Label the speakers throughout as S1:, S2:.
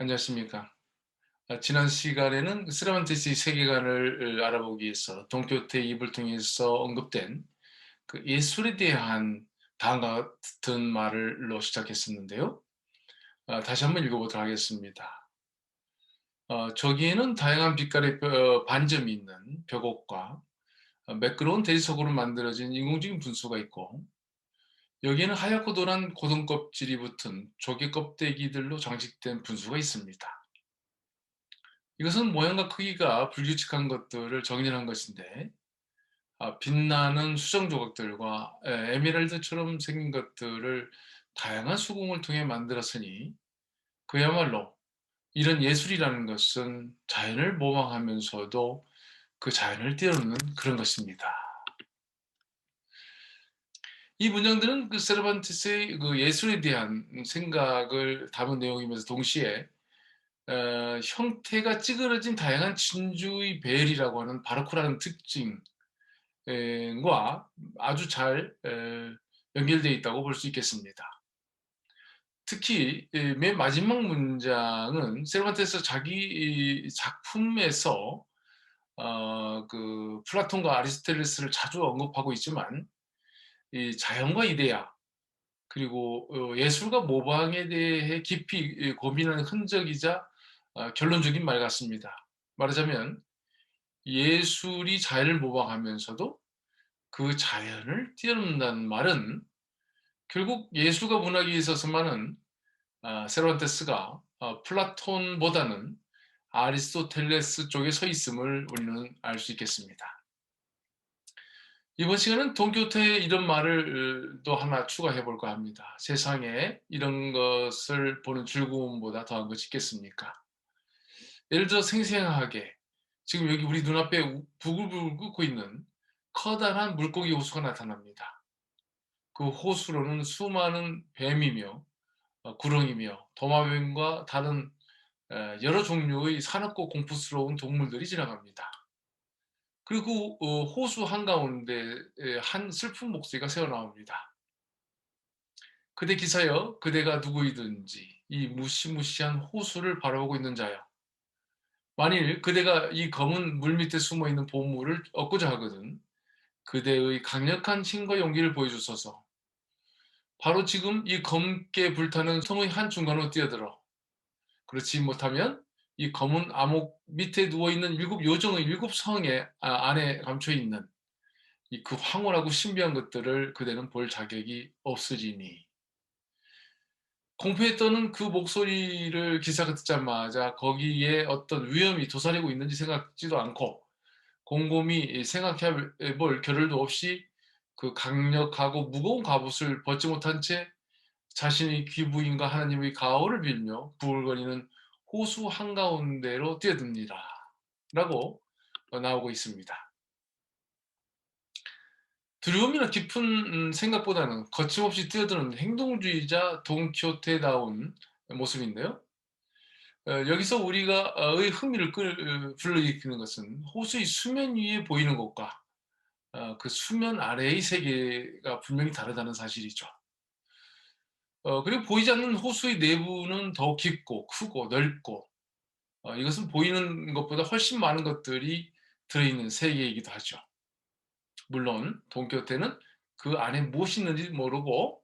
S1: 안녕하십니까. 지난 시간에는 세르반테스의 세계관을 알아보기 위해서 돈키호테의 입을 통해서 언급된 그 예술에 대한 다음과 같은 말을로 시작했었는데요. 다시 한번 읽어보도록 하겠습니다. 저기에는 다양한 빛깔의 반점이 있는 벽옥과 매끄러운 대리석으로 만들어진 인공적인 분수가 있고, 여기에는 하얗고 노란 고동 껍질이 붙은 조개 껍데기들로 장식된 분수가 있습니다. 이것은 모양과 크기가 불규칙한 것들을 정렬한 것인데, 빛나는 수정 조각들과 에메랄드처럼 생긴 것들을 다양한 수공을 통해 만들었으니 그야말로 이런 예술이라는 것은 자연을 모방하면서도 그 자연을 뛰어넘는 그런 것입니다. 이 문장들은 그 세르반테스의 그 예술에 대한 생각을 담은 내용이면서 동시에 형태가 찌그러진 다양한 진주의 배열이라고 하는 바로크라는 특징과 아주 잘 연결되어 있다고 볼 수 있겠습니다. 특히 맨 마지막 문장은 세르반테스 자기 작품에서 그 플라톤과 아리스토텔레스를 자주 언급하고 있지만, 이 자연과 이데아 그리고 예술과 모방에 대해 깊이 고민하는 흔적이자 결론적인 말 같습니다. 말하자면 예술이 자연을 모방하면서도 그 자연을 뛰어넘는다는 말은 결국 예술과 문학에 있어서만은 세르반테스가 플라톤보다는 아리스토텔레스 쪽에 서 있음을 우리는 알 수 있겠습니다. 이번 시간은 돈키호테의 이런 말을 또 하나 추가해 볼까 합니다. 세상에 이런 것을 보는 즐거움보다 더한 것이 있겠습니까? 예를 들어 생생하게 지금 여기 우리 눈앞에 부글부글 끓고 있는 커다란 물고기 호수가 나타납니다. 그 호수로는 수많은 뱀이며 구렁이며 도마뱀과 다른 여러 종류의 사납고 공포스러운 동물들이 지나갑니다. 그리고 호수 한가운데 한 슬픈 목소리가 새어나옵니다. 그대 기사여, 그대가 누구이든지 이 무시무시한 호수를 바라보고 있는 자여, 만일 그대가 이 검은 물 밑에 숨어있는 보물을 얻고자 하거든 그대의 강력한 힘과 용기를 보여주소서. 바로 지금 이 검게 불타는 성의 한중간으로 뛰어들어, 그렇지 못하면 이 검은 암흑 밑에 누워있는 일곱 요정의 일곱 성에 안에 감춰있는 이 그 황홀하고 신비한 것들을 그대는 볼 자격이 없으리니. 공포에 떠는 그 목소리를 기사가 듣자마자 거기에 어떤 위험이 도사리고 있는지 생각지도 않고 곰곰이 생각해 볼 겨를도 없이 그 강력하고 무거운 갑옷을 벗지 못한 채 자신의 귀부인과 하나님의 가호를 빌며 부글거리는 호수 한가운데로 뛰어듭니다. 라고 나오고 있습니다. 두려움이나 깊은 생각보다는 거침없이 뛰어드는 행동주의자 돈키호테다운 모습인데요. 여기서 우리가 의 흥미를 불러일으키는 것은 호수의 수면 위에 보이는 것과 그 수면 아래의 세계가 분명히 다르다는 사실이죠. 그리고 보이지 않는 호수의 내부는 더 깊고 크고 넓고, 이것은 보이는 것보다 훨씬 많은 것들이 들어있는 세계이기도 하죠. 물론 돈키호테는 그 안에 무엇이 있는지 모르고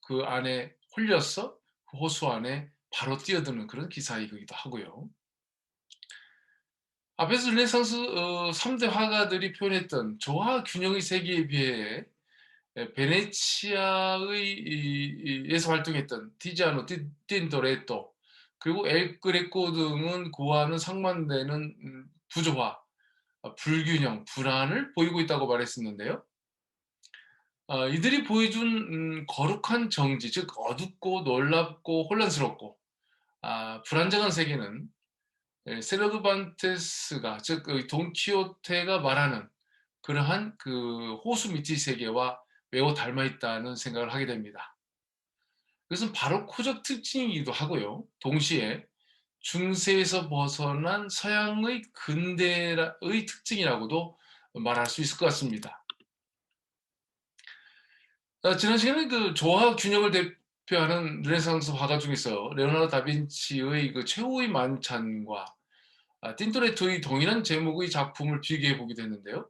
S1: 그 안에 홀려서 그 호수 안에 바로 뛰어드는 그런 기사이기도 하고요. 앞에서 르네상스 3대 화가들이 표현했던 조화 균형의 세계에 비해 베네치아의 에서 활동했던 티지아노, 틴토레토, 그리고 엘 그레코 등은 구하는 상반되는 부조화, 불균형, 불안을 보이고 있다고 말했었는데요. 이들이 보여준 거룩한 정지, 즉 어둡고 놀랍고 혼란스럽고 불안정한 세계는 세르반테스가, 즉 돈키호테가 말하는 그러한 그 호수 밑의 세계와 매우 닮아 있다는 생각을 하게 됩니다. 그것은 바로코적 특징이기도 하고요. 동시에 중세에서 벗어난 서양의 근대의 특징이라고도 말할 수 있을 것 같습니다. 지난 시간에 그 조화 균형을 대표하는 르네상스 화가 중에서 레오나르도 다빈치의 그 최후의 만찬과 틴토레토의 동일한 제목의 작품을 비교해 보게 됐는데요.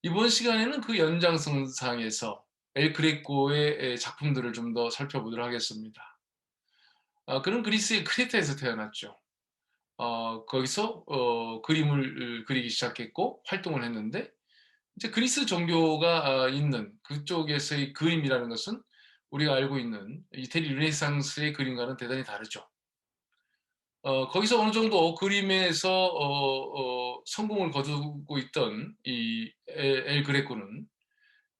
S1: 이번 시간에는 그 연장선상에서 엘 그레코의 작품들을 좀 더 살펴보도록 하겠습니다. 그는 그리스의 크레타에서 태어났죠. 거기서 그림을 그리기 시작했고 활동을 했는데, 이제 그리스 종교가 있는 그쪽에서의 그림이라는 것은 우리가 알고 있는 이태리 르네상스의 그림과는 대단히 다르죠. 거기서 어느 정도 그림에서 성공을 거두고 있던 이 엘 그레코는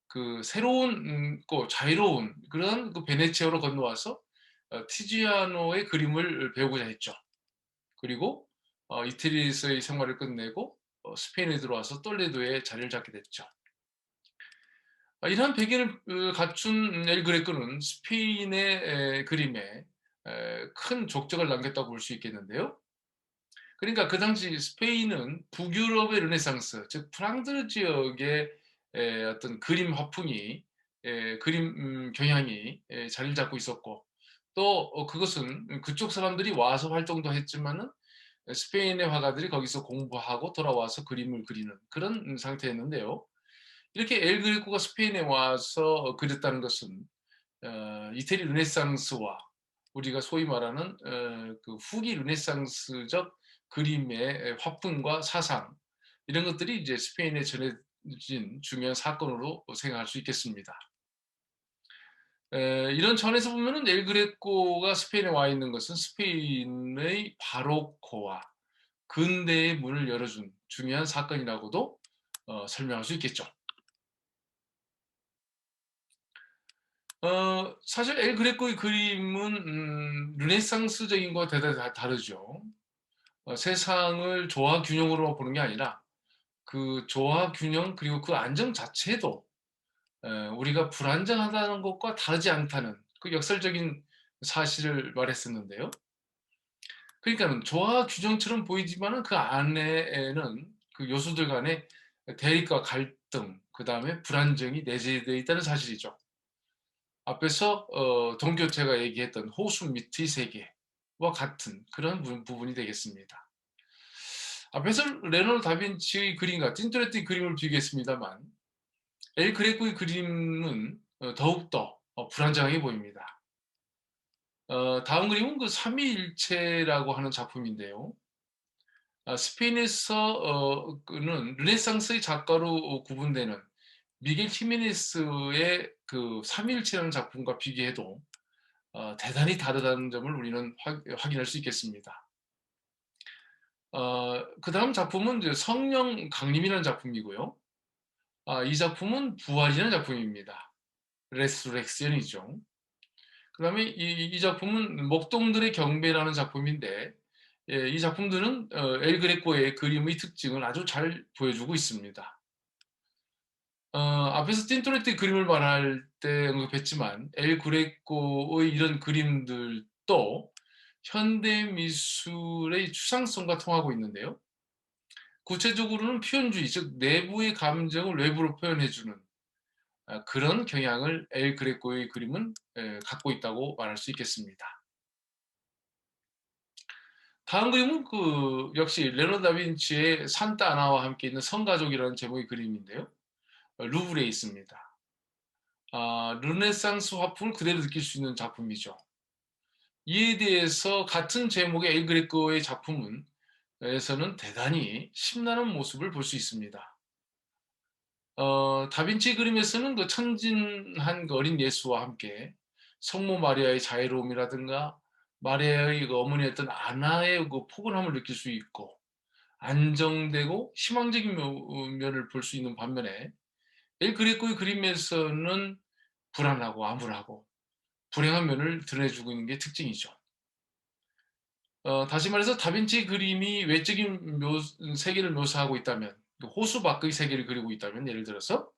S1: 그 새로운 자유로운 그런 그 베네치아로 건너와서 티지아노의 그림을 배우고자 했죠. 그리고 이태리에서의 생활을 끝내고 스페인에 들어와서 똘레도에 자리를 잡게 됐죠. 이러한 배경을 갖춘 엘 그레코는 스페인의 그림에 큰 족적을 남겼다고 볼 수 있겠는데요. 그러니까 그 당시 스페인은 북유럽의 르네상스, 즉 프랑드 지역의 어떤 그림 화풍이, 그림 경향이 자리를 잡고 있었고, 또 그것은 그쪽 사람들이 와서 활동도 했지만은 스페인의 화가들이 거기서 공부하고 돌아와서 그림을 그리는 그런 상태였는데요. 이렇게 엘 그레코가 스페인에 와서 그렸다는 것은 이태리 르네상스와 우리가 소위 말하는 그 후기 르네상스적 그림의 화풍과 사상, 이런 것들이 이제 스페인에 전해진 중요한 사건으로 생각할 수 있겠습니다. 이런 전에서 보면은 엘 그레코가 스페인에 와 있는 것은 스페인의 바로코와 근대의 문을 열어준 중요한 사건이라고도 설명할 수 있겠죠. 사실 엘 그레코의 그림은 르네상스적인 것과 대단히 다르죠. 세상을 조화 균형으로 보는 게 아니라 그 조화 균형 그리고 그 안정 자체도 우리가 불안정하다는 것과 다르지 않다는 그 역설적인 사실을 말했었는데요. 그러니까는 조화 균형처럼 보이지만은 그 안에는 그 요소들 간의 대립과 갈등, 그 다음에 불안정이 내재되어 있다는 사실이죠. 앞에서 동교태가 얘기했던 호수 밑의 세계와 같은 그런 부분이 되겠습니다. 앞에서 레오나르도 다빈치의 그림과 틴토레트의 그림을 비교했습니다만 엘 그레코의 그림은 더욱더 불안정하게 보입니다. 다음 그림은 그 삼위일체라고 하는 작품인데요. 스페인에서는 르네상스의 작가로 구분되는 미겔 히메네스의 그 삼위일체라는 작품과 비교해도 대단히 다르다는 점을 우리는 확인할 수 있겠습니다. 그 다음 작품은 이제 성령 강림이라는 작품이고요. 이 작품은 부활이라는 작품입니다. 레스렉션이죠. 그 다음에 이 작품은 목동들의 경배라는 작품인데, 이 작품들은 엘 그레코의 그림의 특징을 아주 잘 보여주고 있습니다. 앞에서 틴토레트의 그림을 말할 때 언급했지만 엘 그레코의 이런 그림들도 현대 미술의 추상성과 통하고 있는데요. 구체적으로는 표현주의, 즉 내부의 감정을 외부로 표현해주는 그런 경향을 엘 그레코의 그림은 갖고 있다고 말할 수 있겠습니다. 다음 그림은 그 역시 레오나르도 다빈치의 산타 아나와 함께 있는 성가족이라는 제목의 그림인데요. 루브르에 있습니다. 르네상스 화풍을 그대로 느낄 수 있는 작품이죠. 이에 대해서 같은 제목의 엘 그레코의 작품은 에서는 대단히 심란한 모습을 볼 수 있습니다. 다빈치 그림에서는 그 천진한 그 어린 예수와 함께 성모 마리아의 자애로움이라든가 마리아의 그 어머니였던 아나의 그 포근함을 느낄 수 있고 안정되고 희망적인 면을 볼 수 있는 반면에 엘 그레코의 그림에서는 불안하고 암울하고 불행한 면을 드러내주고 있는 게 특징이죠. 다시 말해서 다빈치 그림이 외적인 세계를 묘사하고 있다면, 그 호수 밖의 세계를 그리고 있다면, 예를 들어서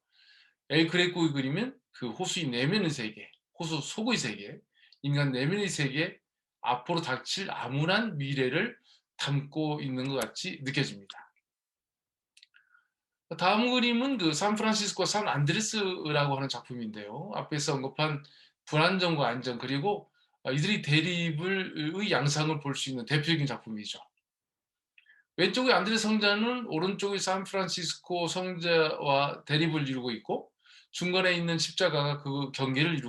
S1: 엘 그레코의 그림은 그 호수의 내면의 세계, 호수 속의 세계, 인간 내면의 세계, 앞으로 닥칠 암울한 미래를 담고 있는 것 같이 느껴집니다. 다음 그림은 그 샌프란시스코 산 안드레스라고 하는 작품인데요. 앞에서 언급한 불안정과 안정, 그리고 이들이 대립의 양상을 볼 수 있는 대표적인 작품이죠. 왼쪽의 안드레 성자는 오른쪽의 샌프란시스코 성자와 대립을 이루고 있고, 중간에 있는 십자가가 그 경계를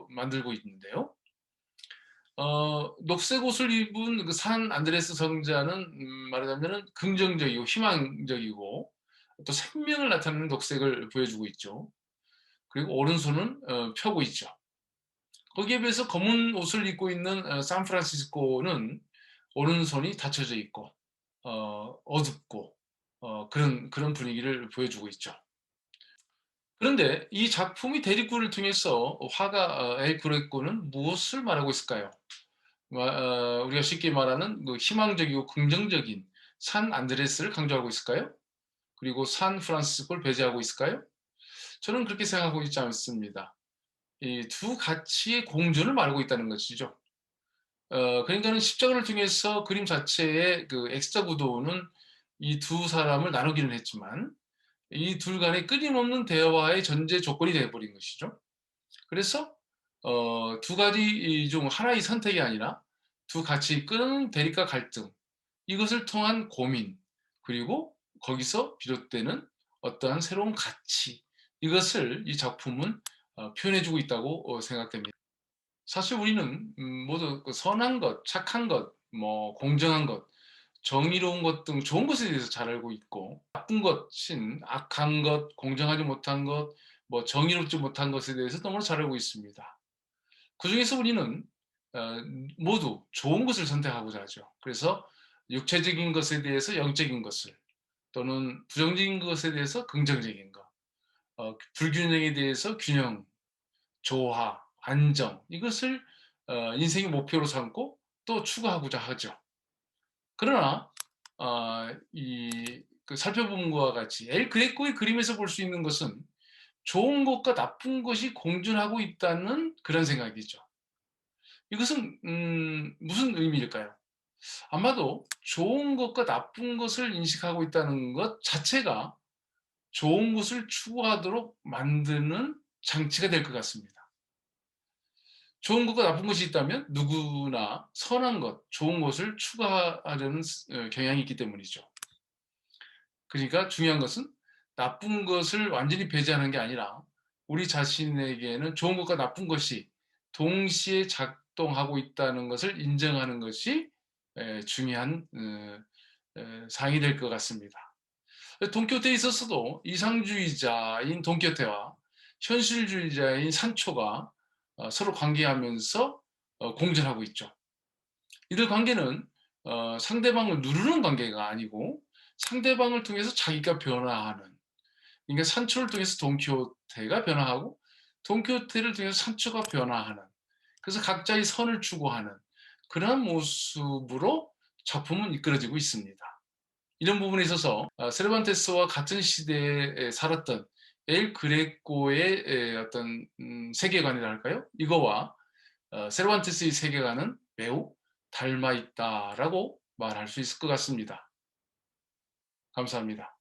S1: 만들고 있는데요. 녹색 옷을 입은 그 산 안드레스 성자는 말하자면은 긍정적이고 희망적이고 또 생명을 나타내는 녹색을 보여주고 있죠. 그리고 오른손은 펴고 있죠. 거기에 비해서 검은 옷을 입고 있는 샌프란시스코는 오른손이 닫혀져 있고 어둡고 그런 분위기를 보여주고 있죠. 그런데 이 작품의 대립구를 통해서 화가 엘 그레코는 무엇을 말하고 있을까요? 우리가 쉽게 말하는 그 희망적이고 긍정적인 산 안드레스를 강조하고 있을까요? 그리고 산 프란시스코를 배제하고 있을까요? 저는 그렇게 생각하고 있지 않습니다. 이 두 가치의 공존을 말하고 있다는 것이죠. 그러니까는 십자가를 통해서 그림 자체의 그 X자 구도는 이 두 사람을 나누기는 했지만 이 둘 간의 끊임없는 대화의 전제 조건이 되어 버린 것이죠. 그래서 두 가지 중 하나의 선택이 아니라 두 가치 끄는 대립과 갈등, 이것을 통한 고민, 그리고 거기서 비롯되는 어떠한 새로운 가치, 이것을 이 작품은 표현해 주고 있다고 생각됩니다. 사실 우리는 모두 그 선한 것, 착한 것, 뭐 공정한 것, 정의로운 것 등 좋은 것에 대해서 잘 알고 있고, 나쁜 것인 악한 것, 공정하지 못한 것, 뭐 정의롭지 못한 것에 대해서 너무나 잘 알고 있습니다. 그중에서 우리는 어 모두 좋은 것을 선택하고자 하죠. 그래서 육체적인 것에 대해서 영적인 것을, 또는 부정적인 것에 대해서 긍정적인 것, 불균형에 대해서 균형, 조화, 안정, 이것을 인생의 목표로 삼고 또 추구하고자 하죠. 그러나 그 살펴본 것과 같이 엘 그레코의 그림에서 볼 수 있는 것은 좋은 것과 나쁜 것이 공존하고 있다는 그런 생각이죠. 이것은 무슨 의미일까요? 아마도 좋은 것과 나쁜 것을 인식하고 있다는 것 자체가 좋은 것을 추구하도록 만드는 장치가 될 것 같습니다. 좋은 것과 나쁜 것이 있다면 누구나 선한 것, 좋은 것을 추구하려는 경향이 있기 때문이죠. 그러니까 중요한 것은 나쁜 것을 완전히 배제하는 게 아니라 우리 자신에게는 좋은 것과 나쁜 것이 동시에 작동하고 있다는 것을 인정하는 것이 중요한 사항이 될 것 같습니다. 돈키호테에 있어서도 이상주의자인 돈키호테와 현실주의자인 산초가 서로 관계하면서 공존하고 있죠. 이들 관계는 상대방을 누르는 관계가 아니고 상대방을 통해서 자기가 변화하는, 그러니까 산초를 통해서 돈키호테가 변화하고 돈키호테를 통해서 산초가 변화하는, 그래서 각자의 선을 추구하는 그러한 모습으로 작품은 이끌어지고 있습니다. 이런 부분에 있어서 세르반테스와 같은 시대에 살았던 엘 그레코의 어떤 세계관이라 할까요? 이거와 세르반테스의 세계관은 매우 닮아 있다라고 말할 수 있을 것 같습니다. 감사합니다.